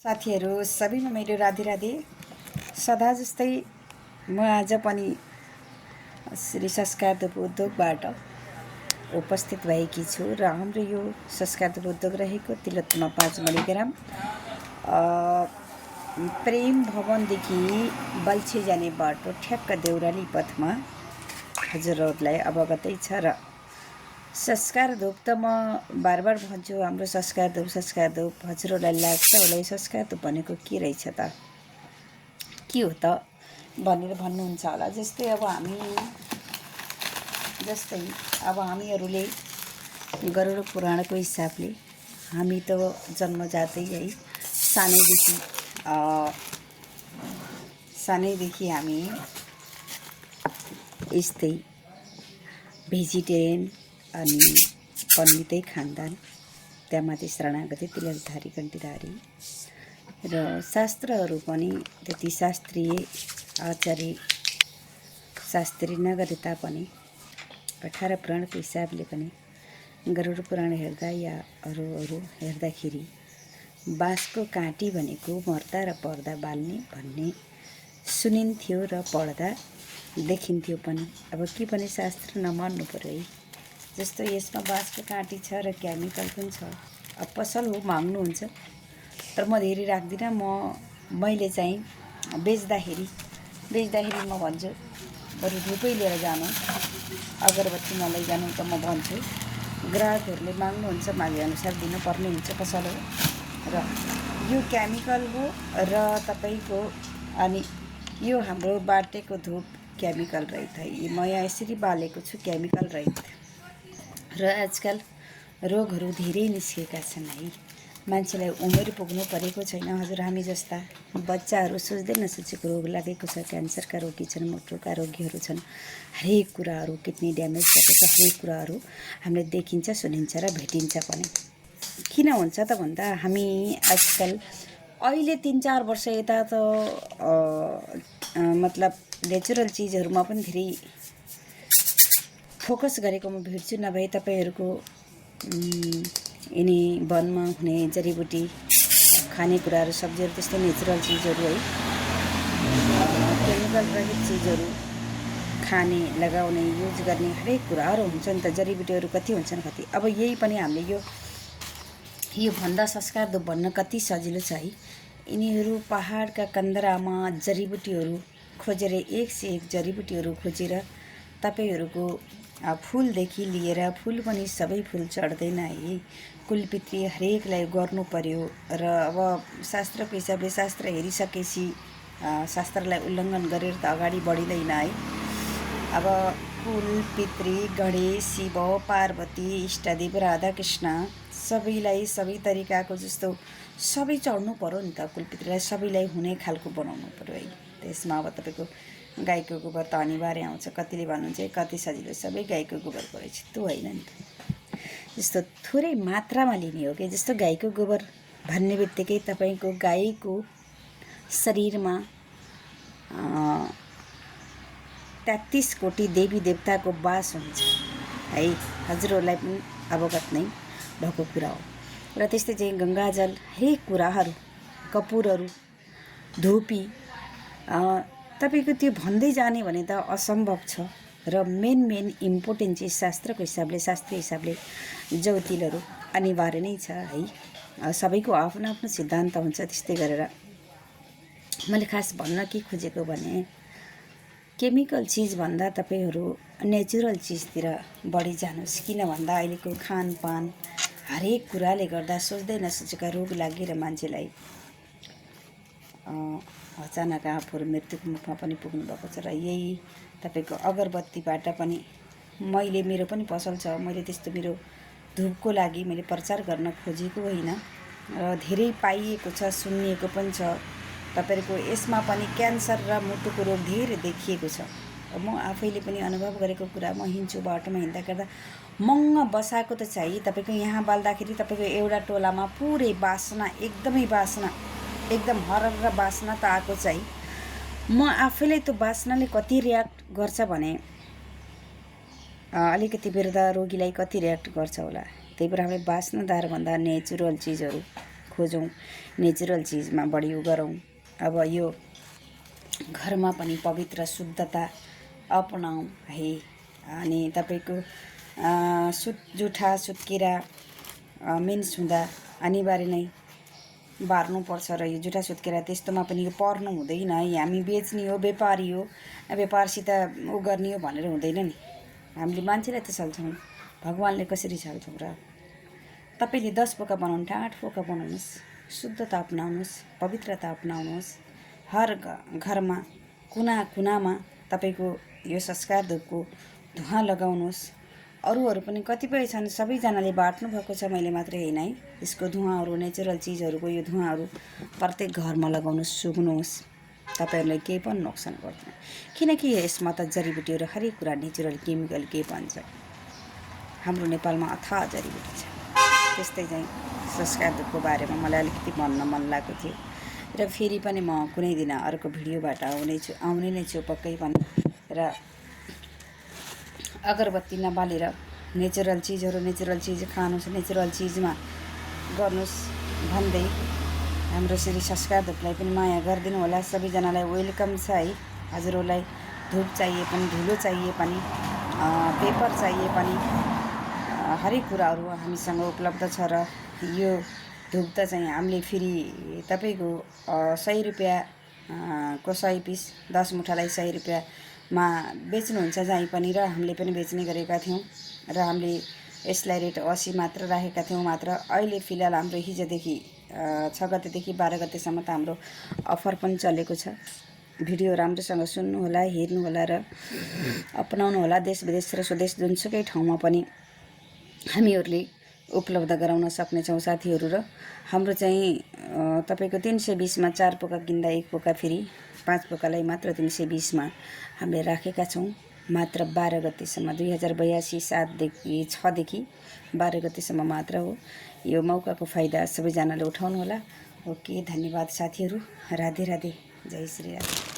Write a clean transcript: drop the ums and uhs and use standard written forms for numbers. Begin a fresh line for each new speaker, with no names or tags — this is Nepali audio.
साथीहरू सबैमा मेरो राधे राधे। सदा जस्तै म आज पनि श्री संस्कार धूप उद्योगबाट उपस्थित भएकी छु र हाम्रो यो संस्कार धूप उद्योग रहेको तिलोत्तमा 5 मणिग्राम प्रेम भवनदेखि बल्छी जाने बाटो ठ्याक्क देउराली पथमा हजुरहरूलाई अवगतै छ। र संस्कार धूप त म बार बार भन्छु, हाम्रो संस्कार धूप हजुरहरूलाई लाग्छ होला संस्कार धूप भनेको के रहेछ त, के हो त भनेर भन्नुहुन्छ होला। जस्तै अब हामीहरूले गरुड पुराणको हिसाबले हामी त जन्मजातै है सानैदेखि हामी यस्तै भेजिटेरियन अनि पण्डितै खानदान, त्यहाँमाथि शरणागति तिलकधारी कण्ठीधारी र शास्त्रहरू पनि त्यति शास्त्री नगरे तापनि 18 पुराणको हिसाबले पनि गरुड पुराण हेर्दा या अरू हेर्दाखेरि बाँसको काँटी भनेको मर्दा र पर्दा बाल्ने भन्ने सुनिन्थ्यो र पढ्दा देखिन्थ्यो पनि। अब के पनि शास्त्र नमान्नु पर्यो है। जस्तो यसमा बाँसको काँटी छ र केमिकल पनि छ। अब पसल हो, माग्नुहुन्छ, तर म धेरै राख्दिनँ। मैले चाहिँ बेच्दाखेरि म भन्छु बरु धुपै लिएर जानु, अगरबत्ती नलैजानु त म भन्छु। ग्राहकहरूले माग्नुहुन्छ, मागे अनुसार दिनुपर्ने हुन्छ, पसल हो र यो केमिकल हो र तपाईँको अनि यो हाम्रो बाटेको धुप केमिकल रहित है। म यहाँ यसरी बालेको छु केमिकल रहित। र आजकल रोगहरू धेरै निस्केका छन् है। मान्छेलाई उमेर पुग्नु परेको छैन। हजुर हामी जस्ता बच्चाहरू सोच्दै नसोचेको रोग लागेको छ। क्यान्सरका रोगी छन्, मुटुका रोगीहरू छन्, हरेक कुराहरू, किडनी ड्यामेज भएको हरेक कुराहरू हामीले देखिन्छ, सुनिन्छ र भेटिन्छ पनि। किन हुन्छ त भन्दा हामी आजकल अहिले 3-4 वर्ष यता त मतलब नेचुरल चिजहरूमा पनि धेरै फोकस गरेको म भेट्छु। नभए तपाईँहरूको यिनी वनमा हुने जडीबुटी खानेकुराहरू, सब्जीहरू, त्यस्तै नेचुरल चिजहरू है, केमिकल रहित चिजहरू खाने, लगाउने, युज गर्ने हरेक कुराहरू हुन्छ नि त। जडीबुटीहरू कति हुन्छन् कति। अब यही पनि हामीले यो भन्दा संस्कार धूप भन्न कति सजिलो छ है। यिनीहरू पहाडका कन्दरामा जडीबुटीहरू खोजेर एक से एक जडीबुटीहरू खोजेर तपाईँहरूको फुलदेखि लिएर, फुल पनि सबै फुल चढ्दैन है। कुलपित्री हरेकलाई गर्नु पर्यो र अब शास्त्रको हिसाबले शास्त्र हेरिसकेपछि शास्त्रलाई उल्लङ्घन गरेर त अगाडि बढिँदैन है। अब कुलपित्री, गणेश, शिव, पार्वती, इष्टदेव, राधाकृष्ण सबैलाई सबै तरिकाको जस्तो सबै चढ्नु पर्यो नि त। कुलपित्रीलाई सबैलाई हुने खालको बनाउनु पर्यो है। त्यसमा अब तपाईँको गाईको गोबर त अनिवार्य आउँछ। कतिले भन्नुहुन्छ कति सजिलो, सबै गाईको गोबरको रहेछ, त्यो होइन नि त। जस्तो थोरै मात्रामा लिने हो कि, जस्तो गाईको गोबर भन्ने बित्तिकै तपाईँको गाईको शरीरमा 33 कोटी देवी देवताको वास हुन्छ है। हजुरहरूलाई पनि अवगत नै भएको कुरा हो। र त्यस्तै चाहिँ गङ्गाजल, हरेक कुराहरू, कपुरहरू, धुपी, तपाईँको त्यो भन्दै जाने भने त असम्भव छ। र मेन इम्पोर्टेन्ट चिज शास्त्रको हिसाबले, शास्त्रीय हिसाबले ज्योतिलहरू अनिवार्य नै छ है। सबैको आफ्नो आफ्नो सिद्धान्त हुन्छ। त्यस्तै गरेर मैले खास भन्न के खोजेको भने केमिकल चिजभन्दा तपाईँहरू नेचुरल चिजतिर बढी जानुहोस्। किन भन्दा अहिलेको खानपान हरेक कुराले गर्दा सोच्दै नसोचेका रोग लागेर मान्छेलाई अचानक आफूहरू मृत्युको मुखमा पनि पुग्नु भएको छ। र यही तपाईँको अगरबत्तीबाट पनि मेरो पनि पसल छ। मैले त्यस्तो मेरो धुपको लागि मैले प्रचार गर्न खोजेको होइन र धेरै पाइएको छ, सुनिएको पनि छ। तपाईँहरूको यसमा पनि क्यान्सर र मुटुको रोग धेरै देखिएको छ। म आफैले पनि अनुभव गरेको कुरा। म हिँड्छु, बाटोमा हिँड्दा गर्दा मङ्ग बसाएको त चाहिँ तपाईँको यहाँ बाल्दाखेरि तपाईँको एउटा टोलामा पुरै बास्ना, एकदम हरर बास्ना त आएको चाहिँ। म आफैलाई त्यो बास्नाले कति रियाक्ट गर्छ भने अलिकति वृद्ध रोगीलाई कति रियाक्ट गर्छ होला। त्यही भएर हामीले बास्नादार भन्दा नेचुरल चिजहरू खोजौँ। नेचुरल चिजमा बढी उ गरौँ। अब यो घरमा पनि पवित्र शुद्धता अपनाऊँ है। अनि तपाईँको जुठा सुत्केरा मेन्स हुँदा अनिवार्य नै बार्नुपर्छ र यो जुठा सुत्केरा त्यस्तोमा पनि यो पर्नु हुँदैन है। हामी बेच्ने हो, व्यापारी हो, व्यापारसित उ गर्ने हो भनेर हुँदैन नि। हामीले मान्छेलाई त छल्छौँ, भगवान्ले कसरी छल्छौँ र? तपाईँले 10 पोका बनाउनु 8 पोका बनाउनुहोस्, शुद्धता अपनाउनुहोस्, पवित्रता अपनाउनुहोस्। हर घरमा कुना कुनामा तपाईँको यो संस्कार धूपको धुवाँ लगाउनुहोस्। अरूहरू पनि कतिपय छन्, सबैजनाले बाँड्नु भएको छ, मैले मात्रै होइन है। यसको धुवाँहरू, नेचुरल चिजहरूको यो धुवाँहरू प्रत्येक घरमा लगाउनुहोस्, सुक्नुहोस्। तपाईँहरूलाई केही पनि नोक्सान गर्दैन, किनकि यसमा त जडीबुटीहरू हरेक कुरा नेचुरल केमिकल केही भन्छ। हाम्रो नेपालमा अथाह जडीबुटी छ। त्यस्तै चाहिँ संस्कार धूपको बारेमा मलाई अलिकति भन्न मन लागेको थियो र फेरि पनि म कुनै दिन अर्को भिडियोबाट आउने नै छु पक्कै पनि। र अगरबत्ती नबालेर नेचुरल चिज खानुहोस्, नेचुरल चिजमा गर्नुहोस् भन्दै हाम्रो श्री संस्कार धूपलाई पनि माया गरिदिनु होला। सबैजनालाई वेलकम छ है। हजुरहरूलाई धूप चाहिए पनि, धुलो चाहिए पनि, पेपर चाहिए पनि, हरेक कुराहरू हामीसँग उपलब्ध छ। र यो धूप त चाहिँ हामीले फेरि तपाईँको 100 रुपियाँ को 100 पिस, 10 मुठालाई 100 रुपियाँमा बेच्नुहुन्छ जहीँ पनि, र हामीले पनि बेच्ने गरेका थियौँ। र हामीले यसलाई रेट 80 मात्र राखेका थियौँ मात्र। अहिले फिलहाल हाम्रो हिजोदेखि 6 गतेदेखि 12 गतेसम्म त हाम्रो अफर पनि चलेको छ। भिडियो राम्रोसँग सुन्नु होला, हेर्नु होला र अपनाउनु होला। देश विदेश र स्वदेश जुनसुकै ठाउँमा पनि हामीहरूले उपलब्ध गराउन सक्नेछौँ साथीहरू। र हाम्रो चाहिँ तपाईँको 320 मा 4 पोका किन्दा 1 पोका फ्री, 5 पोकालाई मात्र 320 मा हामीले राखेका छौँ। मात्र 12 गतेसम्म 2082 6 देखि 12 गतेसम्म मात्र हो। यो मौकाको फाइदा सबैजनाले उठाउनु होला। ओके, धन्यवाद साथीहरू। राधे राधे, जय श्री राम।